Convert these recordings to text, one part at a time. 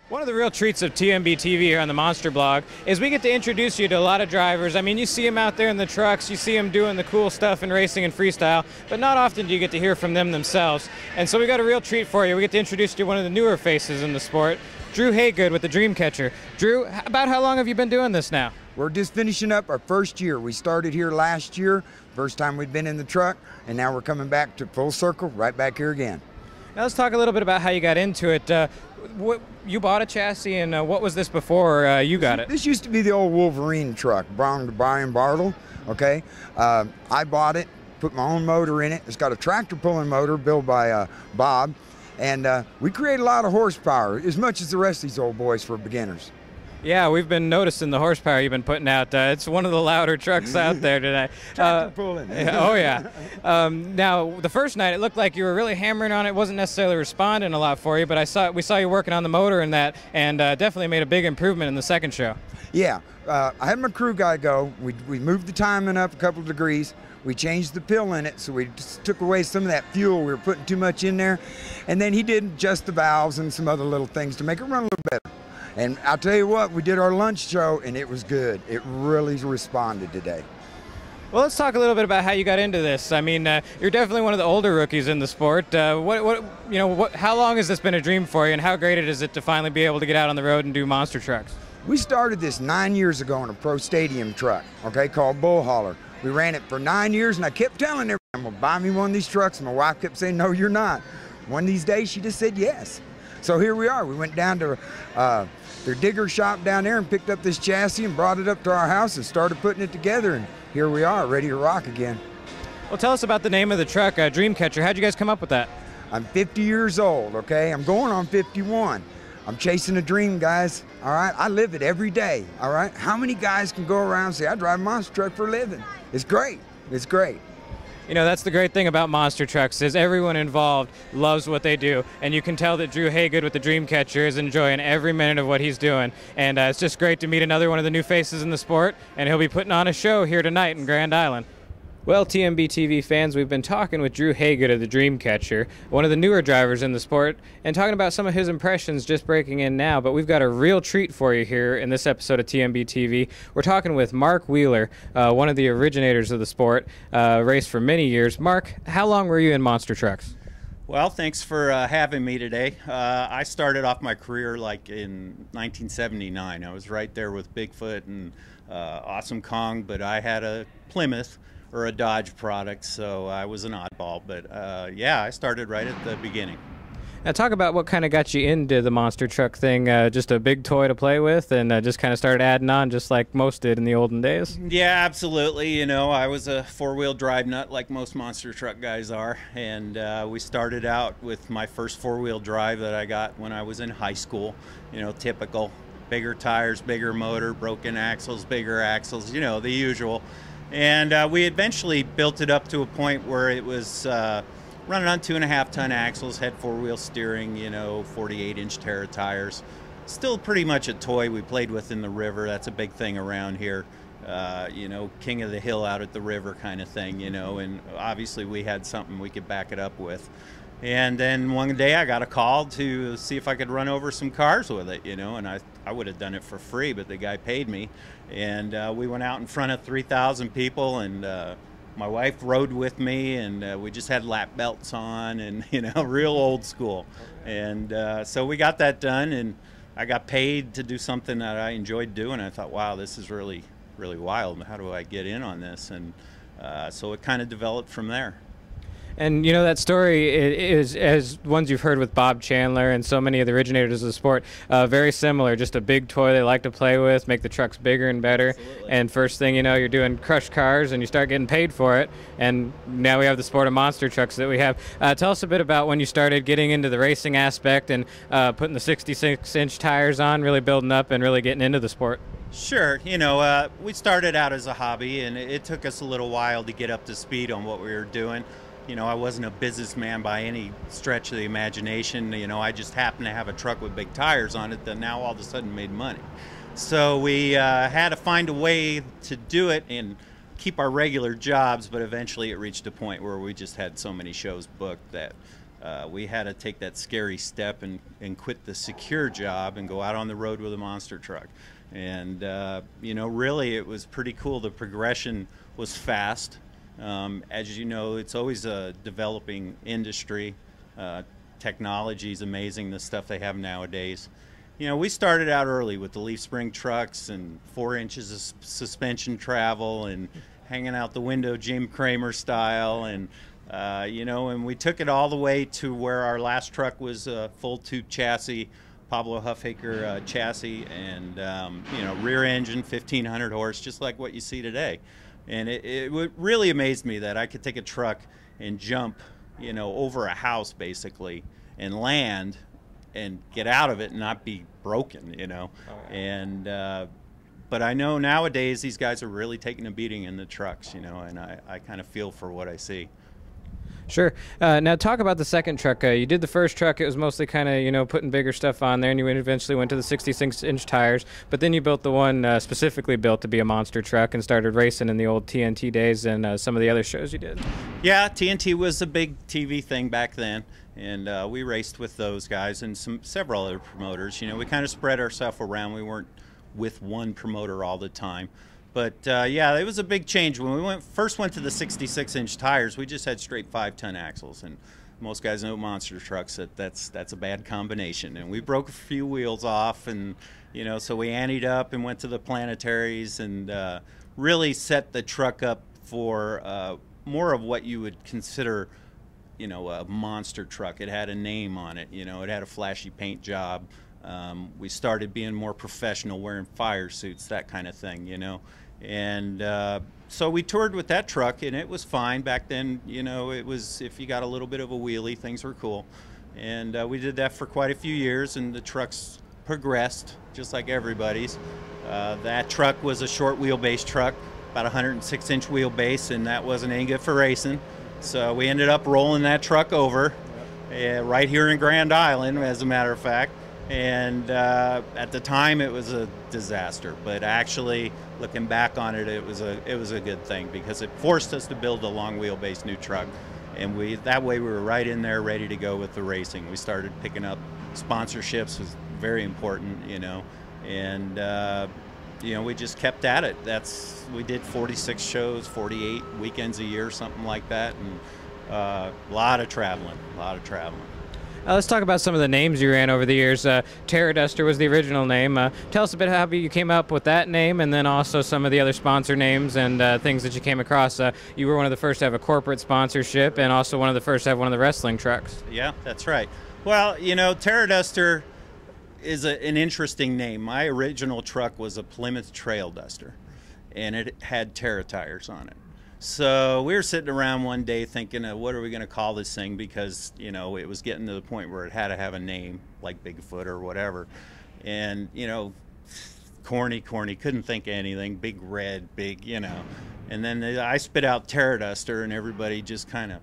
One of the real treats of TMB TV here on the Monster Blog is we get to introduce you to a lot of drivers. I mean, you see them out there in the trucks, you see them doing the cool stuff in racing and freestyle, but not often do you get to hear from them themselves. And so we got a real treat for you. We get to introduce you to one of the newer faces in the sport, Drew Haygood with the Dreamcatcher. Drew, about how long have you been doing this now? We're just finishing up our first year. We started here last year, first time we'd been in the truck, and now we're coming back to full circle, right back here again. Now let's talk a little bit about how you got into it. You bought a chassis, and what was this before you got it? This used to be the old Wolverine truck, Brown to Brian Bartle, okay? I bought it, put my own motor in it. It's got a tractor pulling motor built by Bob, and we create a lot of horsepower, as much as the rest of these old boys for beginners. Yeah, we've been noticing the horsepower you've been putting out. It's one of the louder trucks out there today. Tractor pulling. Oh, yeah. Now, the first night, it looked like you were really hammering on it. It wasn't necessarily responding a lot for you, but we saw you working on the motor and that, and definitely made a big improvement in the second show. Yeah. I had my crew guy go. We moved the timing up a couple of degrees. We changed the pill in it, so we just took away some of that fuel. We were putting too much in there. And then he did adjust the valves and some other little things to make it run a little better. And I'll tell you what, we did our lunch show, and it was good. It really responded today. Well, let's talk a little bit about how you got into this. I mean, you're definitely one of the older rookies in the sport. How long has this been a dream for you, and how great is it to finally be able to get out on the road and do monster trucks? We started this 9 years ago in a pro stadium truck, okay, called Bull Hauler. We ran it for 9 years, and I kept telling everyone, I'm gonna buy me one of these trucks, and my wife kept saying, no, you're not. One of these days, she just said yes. So here we are. We went down to their digger shop down there and picked up this chassis and brought it up to our house and started putting it together, and here we are, ready to rock again. Well, tell us about the name of the truck, Dreamcatcher. How'd you guys come up with that? I'm 50 years old, okay? I'm going on 51. I'm chasing a dream, guys, all right? I live it every day, all right? How many guys can go around and say, I drive a monster truck for a living? It's great. It's great. You know, that's the great thing about monster trucks is everyone involved loves what they do, and you can tell that Drew Haygood with the Dreamcatcher is enjoying every minute of what he's doing, and it's just great to meet another one of the new faces in the sport, and he'll be putting on a show here tonight in Grand Island. Well, TMB TV fans, we've been talking with Drew Haygood of the Dreamcatcher, one of the newer drivers in the sport, and talking about some of his impressions just breaking in now, but we've got a real treat for you here in this episode of TMB TV. We're talking with Mark Wheeler, one of the originators of the sport, raced for many years. Mark, how long were you in monster trucks? Well, thanks for having me today. I started off my career like in 1979. I was right there with Bigfoot and Awesome Kong, but I had a Plymouth or a Dodge product, so I was an oddball. But yeah, I started right at the beginning. Now talk about what kind of got you into the monster truck thing. Just a big toy to play with, and just kind of started adding on just like most did in the olden days? Yeah, absolutely. You know, I was a four-wheel drive nut like most monster truck guys are, and we started out with my first four-wheel drive that I got when I was in high school. You know, typical. Bigger tires, bigger motor, broken axles, bigger axles, you know, the usual. And we eventually built it up to a point where it was running on 2.5-ton axles, had four-wheel steering, you know, 48-inch Terri tires. Still pretty much a toy we played with in the river. That's a big thing around here. You know, king of the hill out at the river kind of thing, you know, and obviously we had something we could back it up with. And then one day I got a call to see if I could run over some cars with it, you know, and I would have done it for free, but the guy paid me. And we went out in front of 3,000 people, and my wife rode with me, and we just had lap belts on, and, you know, real old school. And so we got that done, and I got paid to do something that I enjoyed doing. I thought, wow, this is really, really wild. How do I get in on this? And so it kind of developed from there. And, you know, that story is, as ones you've heard with Bob Chandler and so many of the originators of the sport, very similar. Just a big toy they like to play with, make the trucks bigger and better. Absolutely. And first thing you know, you're doing crushed cars and you start getting paid for it. And now we have the sport of monster trucks that we have. Tell us a bit about when you started getting into the racing aspect and putting the 66-inch tires on, really building up and really getting into the sport. Sure. You know, we started out as a hobby, and it took us a little while to get up to speed on what we were doing. You know, I wasn't a businessman by any stretch of the imagination. You know, I just happened to have a truck with big tires on it that now all of a sudden made money. So we had to find a way to do it and keep our regular jobs, but eventually it reached a point where we just had so many shows booked that we had to take that scary step and quit the secure job and go out on the road with a monster truck. And, you know, really it was pretty cool. The progression was fast. As you know, it's always a developing industry. Technology is amazing, the stuff they have nowadays. You know, we started out early with the leaf spring trucks and 4 inches of suspension travel and hanging out the window Jim Cramer style. And you know, and we took it all the way to where our last truck was a full tube chassis, Pablo Huffacre chassis, and you know, rear engine, 1,500 horse, just like what you see today. And it really amazed me that I could take a truck and jump, you know, over a house basically and land and get out of it and not be broken, you know. Oh, yeah. And but I know nowadays these guys are really taking a beating in the trucks, you know, and I kind of feel for what I see. Sure. Now talk about the second truck. You did the first truck. It was mostly kind of, you know, putting bigger stuff on there, and you eventually went to the 66-inch tires. But then you built the one specifically built to be a monster truck and started racing in the old TNT days and some of the other shows you did. Yeah, TNT was a big TV thing back then, and we raced with those guys and several other promoters. You know, we kind of spread ourselves around. We weren't with one promoter all the time. But yeah, it was a big change. When we first went to the 66-inch tires, we just had straight 5-ton axles, and most guys know monster trucks that's a bad combination. And we broke a few wheels off, and you know, so we anteed up and went to the planetaries and really set the truck up for more of what you would consider, you know, a monster truck. It had a name on it. You know, it had a flashy paint job. We started being more professional, wearing fire suits, that kind of thing, you know. And so we toured with that truck, and it was fine. Back then, you know, it was, if you got a little bit of a wheelie, things were cool. And we did that for quite a few years, and the trucks progressed, just like everybody's. That truck was a short wheelbase truck, about 106-inch wheelbase, and that wasn't any good for racing. So we ended up rolling that truck over right here in Grand Island, as a matter of fact. And at the time it was a disaster, but actually looking back on it, it was a good thing, because it forced us to build a long wheelbase new truck, and that way we were right in there ready to go with the racing. We started picking up sponsorships, was very important, you know, and you know, we just kept at it. We did 46 shows, 48 weekends a year, something like that, and a lot of traveling. Let's talk about some of the names you ran over the years. Terri was the original name. Tell us a bit how you came up with that name, and then also some of the other sponsor names and things that you came across. You were one of the first to have a corporate sponsorship, and also one of the first to have one of the wrestling trucks. Yeah, that's right. Well, you know, Terri is an interesting name. My original truck was a Plymouth Trail Duster, and it had Terri tires on it. So we were sitting around one day thinking, what are we going to call this thing? Because, you know, it was getting to the point where it had to have a name, like Bigfoot or whatever. And, you know, corny, couldn't think of anything. Big red, big, you know. And then I spit out Terri Duster, and everybody just kind of,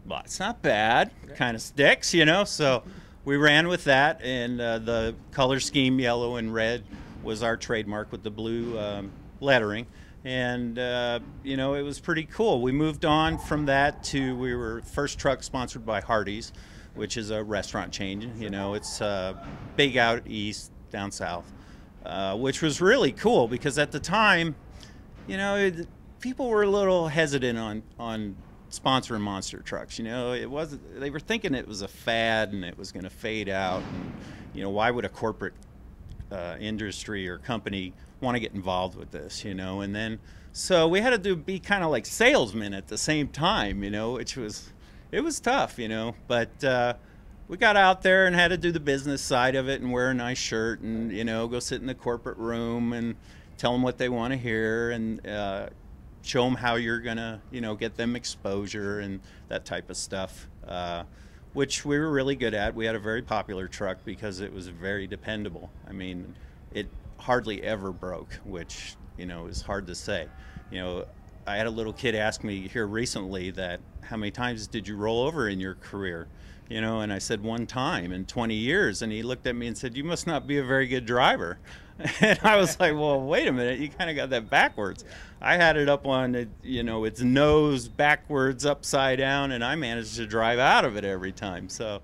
well, it's not bad. Kind of sticks, you know. So we ran with that, and the color scheme, yellow and red, was our trademark with the blue lettering. And, you know, it was pretty cool. We moved on from that to, we were first truck sponsored by Hardee's, which is a restaurant chain. You know, it's big out east, down south, which was really cool, because at the time, you know, people were a little hesitant on sponsoring monster trucks. You know, they were thinking it was a fad and it was going to fade out. And, you know, why would a corporate industry or company want to get involved with this, you know? And then so we had to be kind of like salesmen at the same time, you know, which was, it was tough, you know, but we got out there and had to do the business side of it and wear a nice shirt and, you know, go sit in the corporate room and tell them what they want to hear and show them how you're gonna, you know, get them exposure and that type of stuff, which we were really good at. We had a very popular truck because it was very dependable. I mean, it hardly ever broke, which, you know, is hard to say. You know, I had a little kid ask me here recently that, how many times did you roll over in your career? you know, and I said, one time in 20 years. And he looked at me and said, you must not be a very good driver. And I was like, well, wait a minute, you kind of got that backwards. I had it up on, it, you know, its nose backwards, upside down, and I managed to drive out of it every time. So